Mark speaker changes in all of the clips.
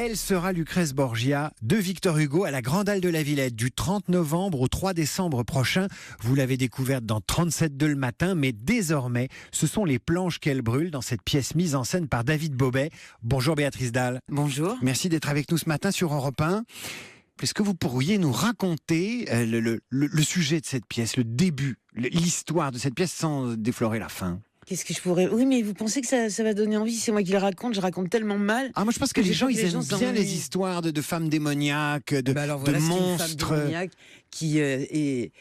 Speaker 1: Elle sera Lucrèce Borgia de Victor Hugo à la Grande Halle de la Villette du 30 novembre au 3 décembre prochain. Vous l'avez découverte dans 37 le matin, mais désormais, ce sont les planches qu'elle brûle dans cette pièce mise en scène par David Bobet. Bonjour Béatrice Dalle.
Speaker 2: Bonjour.
Speaker 1: Merci d'être avec nous ce matin sur Europe 1. Est-ce que vous pourriez nous raconter le sujet de cette pièce, le début, l'histoire de cette pièce sans déflorer la fin?
Speaker 2: Qu'est-ce que je pourrais... Oui, mais vous pensez que ça va donner envie? C'est moi qui le raconte, je raconte tellement mal.
Speaker 1: Ah, moi je pense que les gens, ils aiment bien les histoires de femmes démoniaques, de monstres.
Speaker 2: C'est une femme démoniaque qui est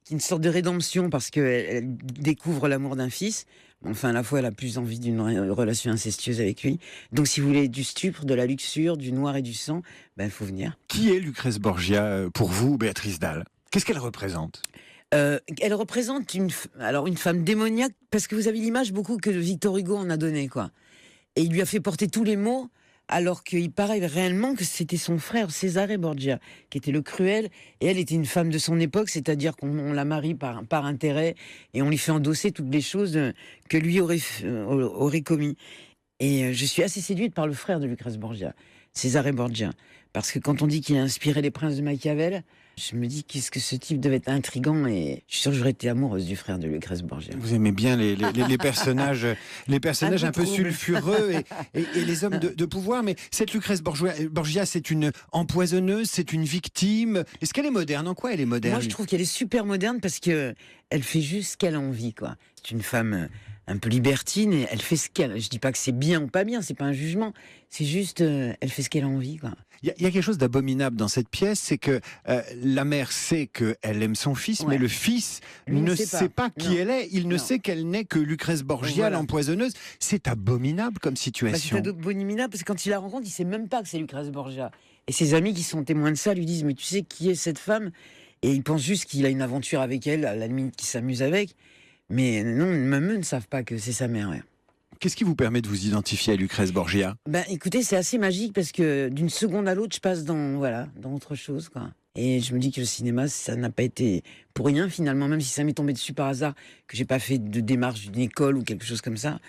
Speaker 2: une sorte de rédemption parce qu'elle découvre l'amour d'un fils. Enfin, à la fois, elle a plus envie d'une relation incestueuse avec lui. Donc, si vous voulez du stupre, de la luxure, du noir et du sang, il faut venir.
Speaker 1: Qui est Lucrèce Borgia pour vous, Béatrice Dalle? Qu'est-ce qu'elle représente?
Speaker 2: Elle représente une femme démoniaque, parce que vous avez l'image beaucoup que Victor Hugo en a donné, quoi. Et il lui a fait porter tous les maux, alors qu'il paraît réellement que c'était son frère Cesare Borgia, qui était le cruel, et elle était une femme de son époque, c'est-à-dire qu'on la marie par intérêt, et on lui fait endosser toutes les choses que lui aurait commis. Et je suis assez séduite par le frère de Lucrèce Borgia, Cesare Borgia, parce que quand on dit qu'il a inspiré les princes de Machiavel, je me dis qu'est-ce que ce type devait être intriguant, et je suis sûre que j'aurais été amoureuse du frère de Lucrèce Borgia.
Speaker 1: Vous aimez bien les personnages, un peu sulfureux et les hommes de pouvoir, mais cette Lucrèce Borgia, c'est une empoisonneuse, c'est une victime. Est-ce qu'elle est moderne? En quoi elle est moderne?
Speaker 2: Moi, je trouve qu'elle est super moderne parce que elle fait juste ce qu'elle a envie, quoi. C'est une femme un peu libertine et elle fait ce qu'elle... Je dis pas que c'est bien ou pas bien, c'est pas un jugement. C'est juste, elle fait ce qu'elle a envie, quoi.
Speaker 1: Il y a quelque chose d'abominable dans cette pièce, c'est que la mère sait qu'elle aime son fils, mais le fils ne sait pas qui elle est. Il ne sait qu'elle n'est que Lucrèce Borgia, l'empoisonneuse. C'est abominable comme situation.
Speaker 2: C'est abominable parce que quand il la rencontre, il sait même pas que c'est Lucrèce Borgia. Et ses amis qui sont témoins de ça lui disent « Mais tu sais qui est cette femme ?» Et il pense juste qu'il a une aventure avec elle, à la limite qu'il s'amuse avec. Mais non, même eux ne savent pas que c'est sa mère. Ouais.
Speaker 1: Qu'est-ce qui vous permet de vous identifier à Lucrèce Borgia?
Speaker 2: Écoutez, c'est assez magique parce que d'une seconde à l'autre, je passe dans autre chose, quoi. Et je me dis que le cinéma, ça n'a pas été pour rien finalement, même si ça m'est tombé dessus par hasard, que j'ai pas fait de démarche d'une école ou quelque chose comme ça.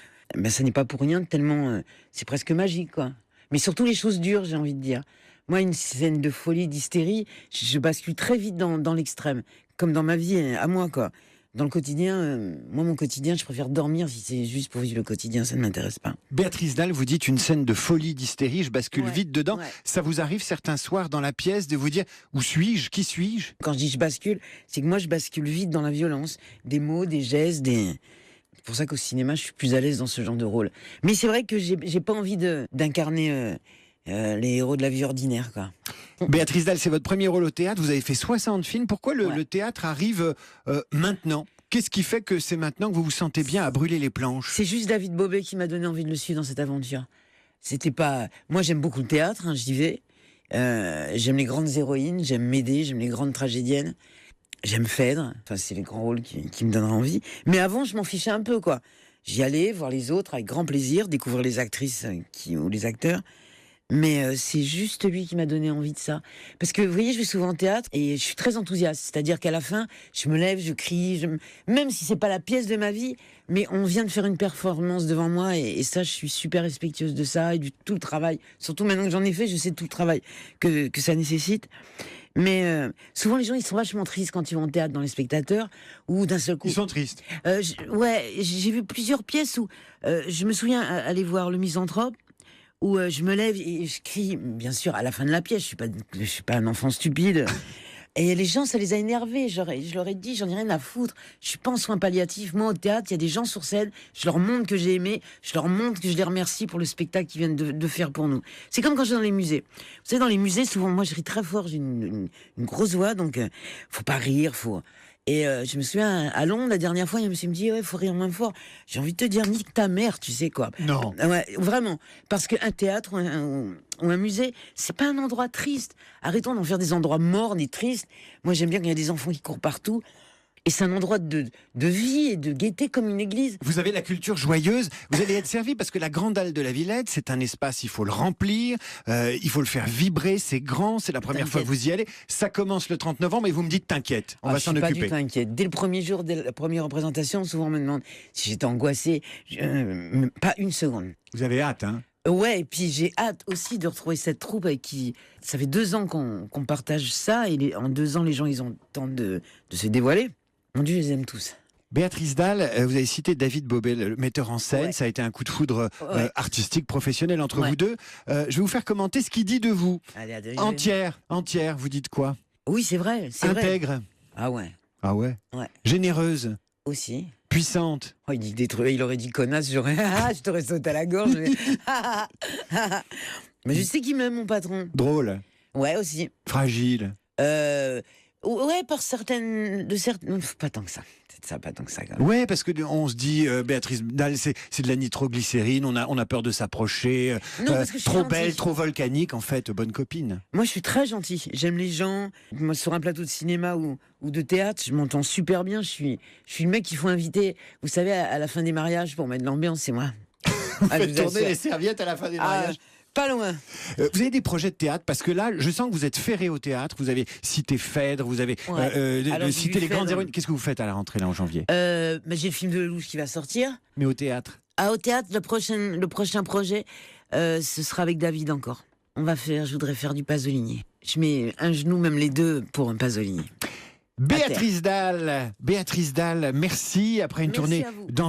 Speaker 2: Ça n'est pas pour rien, tellement c'est presque magique, quoi. Mais surtout les choses dures, j'ai envie de dire. Moi, une scène de folie, d'hystérie, je bascule très vite dans l'extrême, comme dans ma vie, à moi, quoi. Dans le quotidien, moi, mon quotidien, je préfère dormir si c'est juste pour vivre le quotidien, ça ne m'intéresse pas.
Speaker 1: Béatrice Dalle, vous dites une scène de folie, d'hystérie, je bascule vite dedans. Ouais. Ça vous arrive certains soirs dans la pièce de vous dire « Où suis-je? Qui suis-je »
Speaker 2: Quand je dis je bascule, c'est que moi, je bascule vite dans la violence. Des mots, des gestes, C'est pour ça qu'au cinéma, je suis plus à l'aise dans ce genre de rôle. Mais c'est vrai que j'ai pas envie d'incarner les héros de la vie ordinaire, quoi.
Speaker 1: Béatrice Dalle, c'est votre premier rôle au théâtre. Vous avez fait 60 films. Pourquoi le théâtre arrive maintenant? Qu'est-ce qui fait que c'est maintenant que vous vous sentez bien à brûler les planches?
Speaker 2: C'est juste David Bobet qui m'a donné envie de le suivre dans cette aventure. C'était pas... Moi, j'aime beaucoup le théâtre, j'y vais. J'aime les grandes héroïnes, j'aime Médée, j'aime les grandes tragédiennes. J'aime Phèdre. Enfin, c'est les grands rôles qui me donneraient envie. Mais avant, je m'en fichais un peu, quoi. J'y allais voir les autres avec grand plaisir, découvrir les actrices ou les acteurs. Mais c'est juste lui qui m'a donné envie de ça. Parce que, vous voyez, je vais souvent au théâtre et je suis très enthousiaste. C'est-à-dire qu'à la fin, je me lève, je crie, même si c'est pas la pièce de ma vie, mais on vient de faire une performance devant moi et ça, je suis super respectueuse de ça et tout le travail. Surtout maintenant que j'en ai fait, je sais tout le travail que ça nécessite. Mais souvent, les gens, ils sont vachement tristes quand ils vont au théâtre dans les spectateurs, ou d'un seul coup...
Speaker 1: Ils sont tristes.
Speaker 2: J'ai vu plusieurs pièces où je me souviens aller voir Le Misanthrope, où je me lève et je crie, bien sûr, à la fin de la pièce, je suis pas un enfant stupide. Et les gens, ça les a énervés. Je leur ai dit, j'en ai rien à foutre. Je suis pas en soins palliatifs. Moi, au théâtre, il y a des gens sur scène. Je leur montre que j'ai aimé. Je leur montre que je les remercie pour le spectacle qu'ils viennent de faire pour nous. C'est comme quand je vais dans les musées. Vous savez, dans les musées, souvent, moi, je ris très fort. J'ai une grosse voix, donc faut pas rire, faut... Et je me souviens, à Londres, la dernière fois, il me dit, ouais, faut rire moins fort. J'ai envie de te dire, nique ta mère, tu sais quoi.
Speaker 1: Non.
Speaker 2: Ouais, vraiment. Parce qu'un théâtre ou un musée, c'est pas un endroit triste. Arrêtons d'en faire des endroits mornes et tristes. Moi, j'aime bien qu'il y a des enfants qui courent partout. Et c'est un endroit de vie et de gaieté comme une église.
Speaker 1: Vous avez la culture joyeuse, vous allez être servi parce que la Grande Halle de la Villette, c'est un espace, il faut le remplir, il faut le faire vibrer, c'est grand, c'est la première fois que vous y allez. Ça commence le 30 novembre et vous me dites t'inquiète, on va s'en occuper.
Speaker 2: Je suis pas du tout inquiète. Dès le premier jour, dès la première représentation, souvent on me demande si j'étais angoissée. Pas une seconde.
Speaker 1: Vous avez hâte, hein?
Speaker 2: Ouais, et puis j'ai hâte aussi de retrouver cette troupe avec qui... Ça fait 2 ans qu'on partage ça, et en 2 ans, les gens, ils ont le temps de se dévoiler. Mon Dieu, je les aime tous.
Speaker 1: Béatrice Dalle, vous avez cité David Bobet, le metteur en scène.
Speaker 2: Ouais.
Speaker 1: Ça a été un coup de foudre
Speaker 2: Ouais.
Speaker 1: artistique, professionnel entre
Speaker 2: Ouais.
Speaker 1: vous deux. Je vais vous faire commenter ce qu'il dit de vous.
Speaker 2: Allez,
Speaker 1: Entière, vous dites quoi?
Speaker 2: Oui, c'est vrai, c'est vrai.
Speaker 1: Intègre.
Speaker 2: Ah ouais,
Speaker 1: Ah ouais.
Speaker 2: Ouais.
Speaker 1: Généreuse.
Speaker 2: aussi.
Speaker 1: Puissante.
Speaker 2: Oh, il dit des trucs, il aurait dit connasse, je t'aurais sauté à la gorge. Mais je sais qu'il m'aime, mon patron.
Speaker 1: Drôle.
Speaker 2: Ouais, aussi.
Speaker 1: Fragile.
Speaker 2: Ouais, par certaines... Pas tant que ça. C'est ça, pas tant que ça, quand même.
Speaker 1: Ouais, parce que on se dit, Béatrice Dalle, c'est de la nitroglycérine, on a peur de s'approcher.
Speaker 2: Non, parce que je suis
Speaker 1: trop
Speaker 2: gentille.
Speaker 1: belle, trop volcanique, en fait, bonne copine.
Speaker 2: Moi, je suis très gentille. J'aime les gens. Moi, sur un plateau de cinéma ou de théâtre, je m'entends super bien. Je suis le mec qu'il faut inviter. Vous savez, à la fin des mariages, pour mettre l'ambiance, c'est moi.
Speaker 1: Vous
Speaker 2: Ah, je
Speaker 1: faites
Speaker 2: vous
Speaker 1: tourner
Speaker 2: assure.
Speaker 1: les serviettes à la fin des
Speaker 2: Ah,
Speaker 1: mariages.
Speaker 2: pas loin.
Speaker 1: Vous avez des projets de théâtre, parce que là, je sens que vous êtes ferré au théâtre. Vous avez cité Phèdre, vous avez
Speaker 2: Ouais. Alors, j'ai
Speaker 1: cité
Speaker 2: vu
Speaker 1: les grandes
Speaker 2: Phèdre.
Speaker 1: héroïnes. Qu'est-ce que vous faites à la rentrée, là, en janvier?
Speaker 2: J'ai le film de Lelouch qui va sortir.
Speaker 1: Mais au théâtre.
Speaker 2: Ah, au théâtre, le prochain projet, ce sera avec David encore. Je voudrais faire du Pasolini. Je mets un genou, même les deux, pour un Pasolini.
Speaker 1: Béatrice Dalle, merci. Après une
Speaker 2: Merci
Speaker 1: tournée
Speaker 2: à vous.
Speaker 1: dans